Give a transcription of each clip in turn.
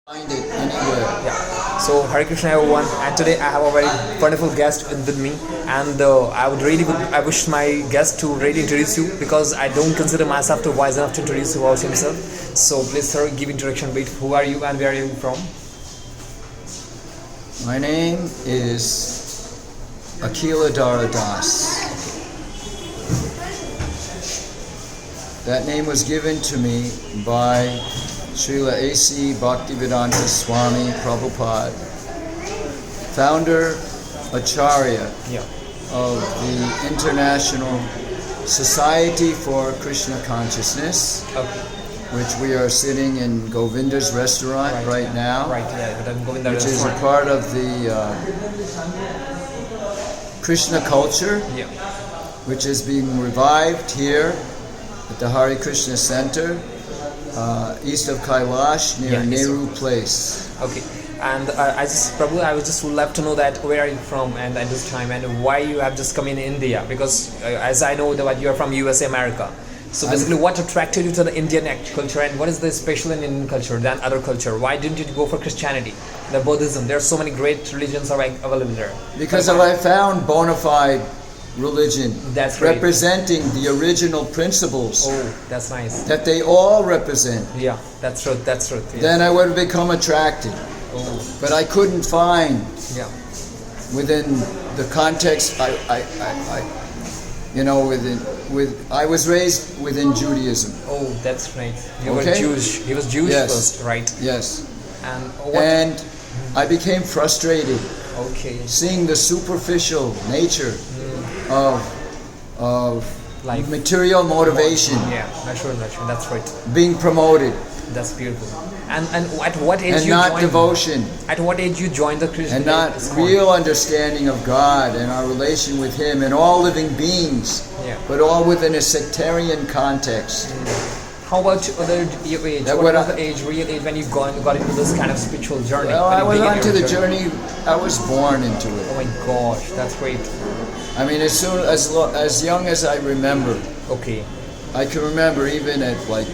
Find it anywhere. Yeah. So Hare Krishna everyone, and today I have a very wonderful guest with me, and I wish my guest to really introduce you because I don't consider myself to wise enough to introduce about himself. So please sir, give introduction bit. Who are you and where are you from? My name is Akhilandhara. That name was given to me by Srila A.C. Bhaktivedanta Swami Prabhupada, founder, Acharya of the International Society for Krishna Consciousness, which we are sitting in Govinda's restaurant right now, which is a part of the Krishna culture, which is being revived here at the Hare Krishna Center, east of Kailash, near Nehru Place. Okay, and I would just love to know that where are you from and at this time and why you have just come in India, because as I know that you are from USA, America. So basically, what attracted you to the Indian culture and what is the special in Indian culture than other culture? Why didn't you go for Christianity, the Buddhism? There are so many great religions are available there. Because I found bona fide religion representing the original principles. Oh, that's nice. That they all represent. Yeah, that's true. That's true. Yes. Then I would have become attracted. Oh. But I couldn't find within the context. I was raised within Judaism. Oh, that's right. You were Jewish. He was Jewish first, right? Yes. And I became frustrated. Okay. Seeing the superficial nature of life, material motivation. Yeah, that's right. Being promoted. That's beautiful. And at what age and you not joined? Devotion. At what age you joined the Christian? And not real understanding of God and our relation with Him and all living beings. Yeah. But all within a sectarian context. How about your age? What was the real age when you got into this kind of spiritual journey? Well, I was onto the journey. I was born into it. Oh my gosh, that's great. I mean, as young as I remember. Okay. I can remember even at like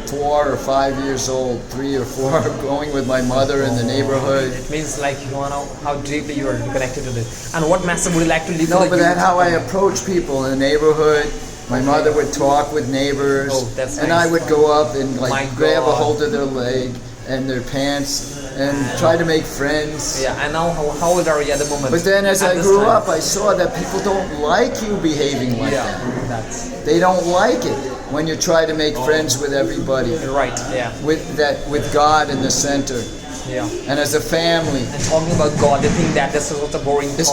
4 or 5 years old, 3 or 4, going with my mother in the neighborhood. It means like you know how deeply you are connected to this. And what message would you like to leave? No, but that's how I approach people in the neighborhood. My mother would talk with neighbors, and nice. I would go up and grab a hold of their leg and their pants and try to make friends. Yeah, and now how old are you at the moment? But then as I grew up, I saw that people don't like you behaving like that. They don't like it when you try to make friends with everybody. Right, yeah. With God in the center. Yeah. And as a family. And talking about God, they think that this is what a boring topic. It's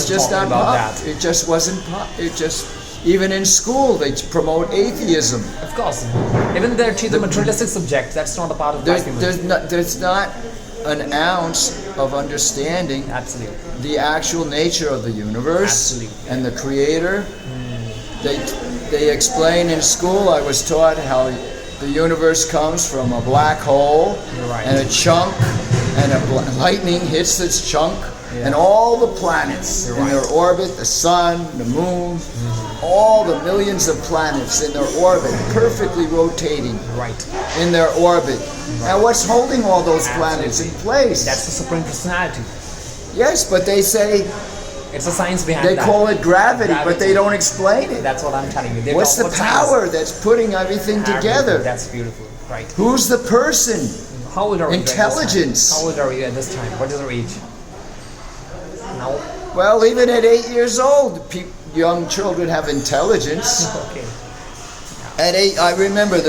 just not pop. It just wasn't pop. Even in school, they promote atheism. Of course. Even they treat the materialistic subject. That's not a part of life. There's not an ounce of understanding the actual nature of the universe and the Creator. They explain in school, I was taught how the universe comes from a black hole and a chunk, and lightning hits its chunk. And all the planets in their orbit, the sun, the moon, all the millions of planets in their orbit, perfectly rotating in their orbit. Now what's holding all those planets in place? That's the Supreme Personality. Yes, but they say it's a science behind that. They call it gravity, but they don't explain it. That's what I'm telling you. What's the power that's putting everything together? That's beautiful, right? Who's the person? How old are you? Intelligence. How old are you at this time? What is your age? Now? Well, even at 8 years old, young children have intelligence. Okay. At 8, I remember.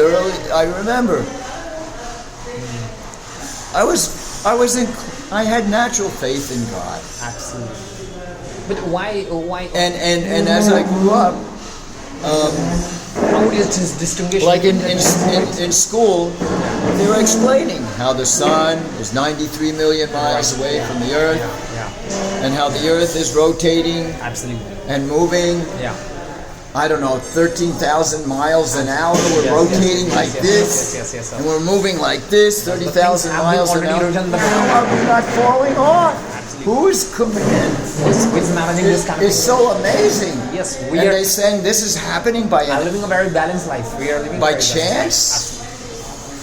I had natural faith in God. Absolutely. But why? And as I grew up, how would you distinguish? Like in school, they were explaining how the sun is 93 million miles away from the Earth, and how the Earth is rotating and moving. I don't know, 13,000 miles an hour. We're rotating like this, and we're moving like this, 30,000 miles an hour. How are we not falling off? Whose command? Who's managing this kind of It's so amazing. Yes, they're saying this is happening by living a very balanced life. We are living by chance.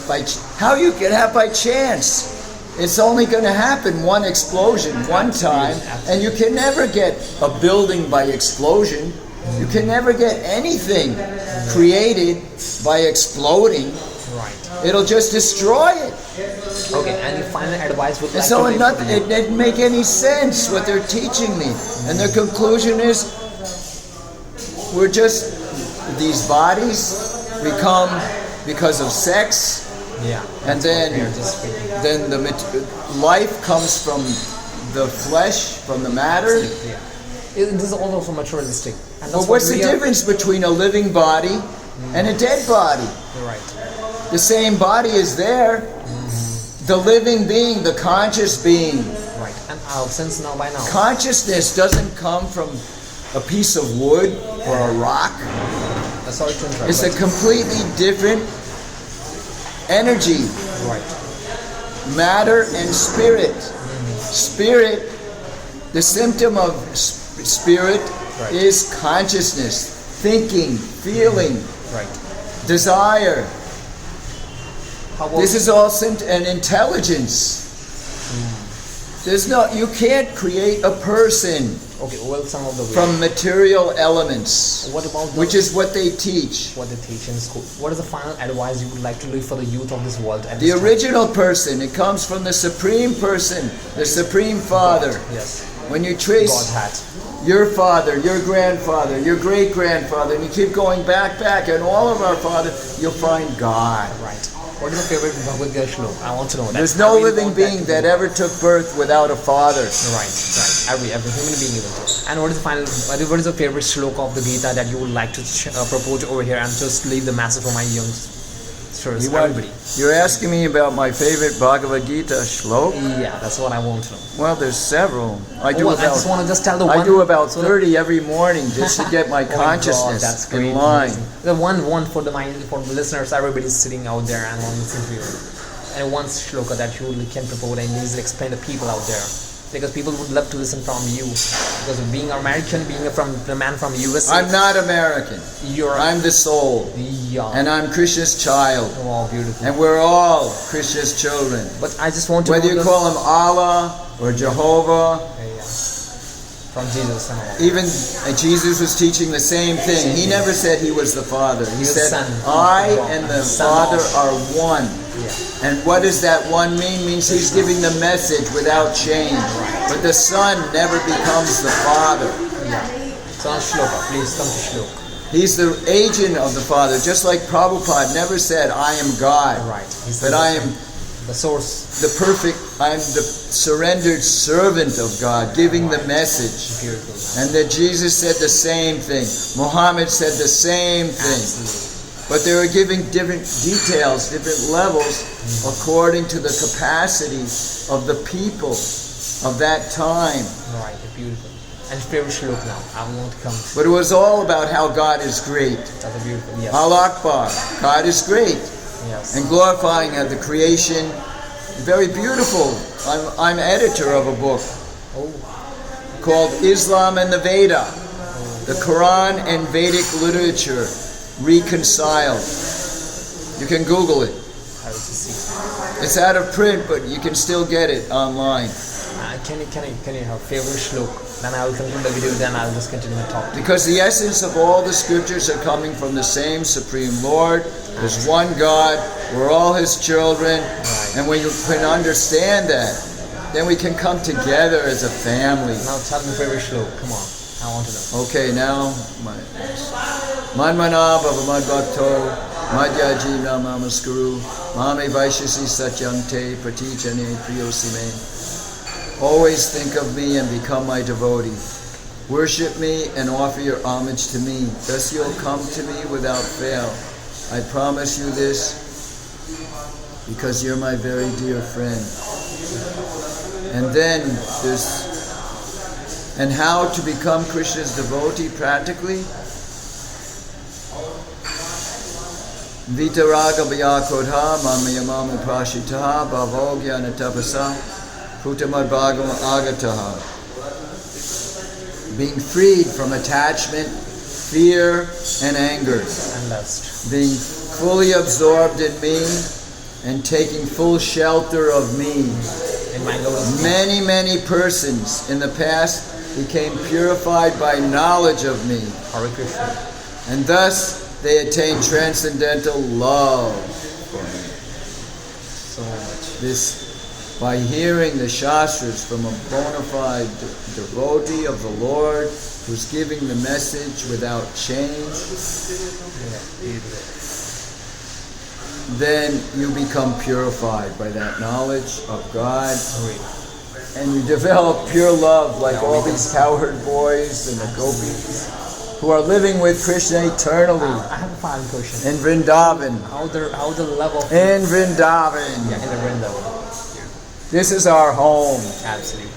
How you can have by chance? It's only going to happen one explosion, one time, and you can never get a building by explosion. You can never get anything created by exploding. Right. It'll just destroy it. Okay, and your final advice would And like so to leave it didn't make any sense what they're teaching me. And the conclusion is, we're just, these bodies, we come because of sex. Yeah. And then the life comes from the flesh, from the matter. Yeah. This is also materialistic. And But what's the difference between a living body and a dead body? Right. The same body is there. The living being, the conscious being. Right. And since now by now, Consciousness doesn't come from a piece of wood or a rock. sorry to interrupt. It's a completely different energy. Right. Matter and spirit. Spirit, the symptom of spirit is consciousness, thinking, feeling, Right. desire. How about This is all and intelligence. You can't create a person okay? Well, some of the ways. from material elements, What about which is what they teach. what they teach in school? What is the final advice you would like to leave for the youth of this world at The this original person, it comes from the Supreme Person, the Supreme Father. time? Yes. When you trace God had. your father, your grandfather, your great-grandfather, and you keep going back, and all of our father, you'll find God. Right. What is your favorite Bhagavad Gita shloka? I want to know that. There's I no really living want being to that know. ever took birth without a father. Right. Every human being even. And what is the final? What is your favorite shloka of the Gita that you would like to propose over here and just leave the message for my youngsters, everybody? You're asking me about my favorite Bhagavad Gita shloka? Yeah, that's what I want to know. Well, there's several. I I just want to just tell the one. I do about so 30 every morning just to get my Oh consciousness God, that's great. in line. The one for the listeners, everybody's sitting out there and want to listen to you. And one shloka that you can propose and easily explain to people out there. Because people would love to listen from you. Because being American, being the man from USA. I'm not American. I'm the soul. Yeah. And I'm Krishna's child. Oh, beautiful. And we're all Krishna's children. But I just want to Whether know you call him Allah or Jehovah, from Jesus and all. even Jesus was teaching the same thing. He never said he was the Father. He was said, Son. I and the Son Father also. are one. Yeah. And what does that one mean? Means he's giving the message without change. But the Son never becomes the Father. Yeah. So on shloka, please come to shloka. He's the agent of the Father. Just like Prabhupada never said, I am God. Right. But I am the source. I'm the surrendered servant of God, giving the message. Beautiful. And that Jesus said the same thing. Muhammad said the same thing. Absolutely. But they were giving different details, different levels, according to the capacity of the people of that time. Right, beautiful. And favorite shloka now. I want to come. But it was all about how God is great. That's a beautiful. Yes. Allah Akbar. God is great. Yes. And glorifying the creation. Very beautiful. I'm editor of a book called Islam and the Veda. The Quran and Vedic literature reconciled. You can Google it. I will see. It's out of print, but you can still get it online. Can you have favorite shloka? Then I will conclude the video. Then I will just continue to talk. Because the essence of all the scriptures are coming from the same Supreme Lord. There's one God. We're all His children. Right. And when you can understand that, then we can come together as a family. Now tell me favorite shloka. Come on. I want to know. Okay, now, Manmana Bhavamad Bhakto, Madhya Jivna Mamaskuru, Mame Vaishasi Satyam Te Pratichane Priyosime. Always think of me and become my devotee. Worship me and offer your homage to me. Thus you'll come to me without fail. I promise you this because you're my very dear friend. And then and how to become Krishna's devotee practically? Vitaraga Vyakodha Mamayamamu Prashitaha Bhavogya Natapasa Putamad Bhagam Agataha. Being freed from attachment, fear, and anger. And lust. Being fully absorbed in me and taking full shelter of me. In my lotus feet. Many persons in the past became purified by knowledge of me, Hare Krishna. and thus they attained transcendental love for me. So much. This, by hearing the Shastras from a bona fide devotee of the Lord who's giving the message without change, then you become purified by that knowledge of God, and you develop pure love like all these cowherd boys and the gopis who are living with Krishna eternally I have a final question. in Vrindavan. How the love of In Vrindavan. in the Vrindavan. This is our home. Absolutely.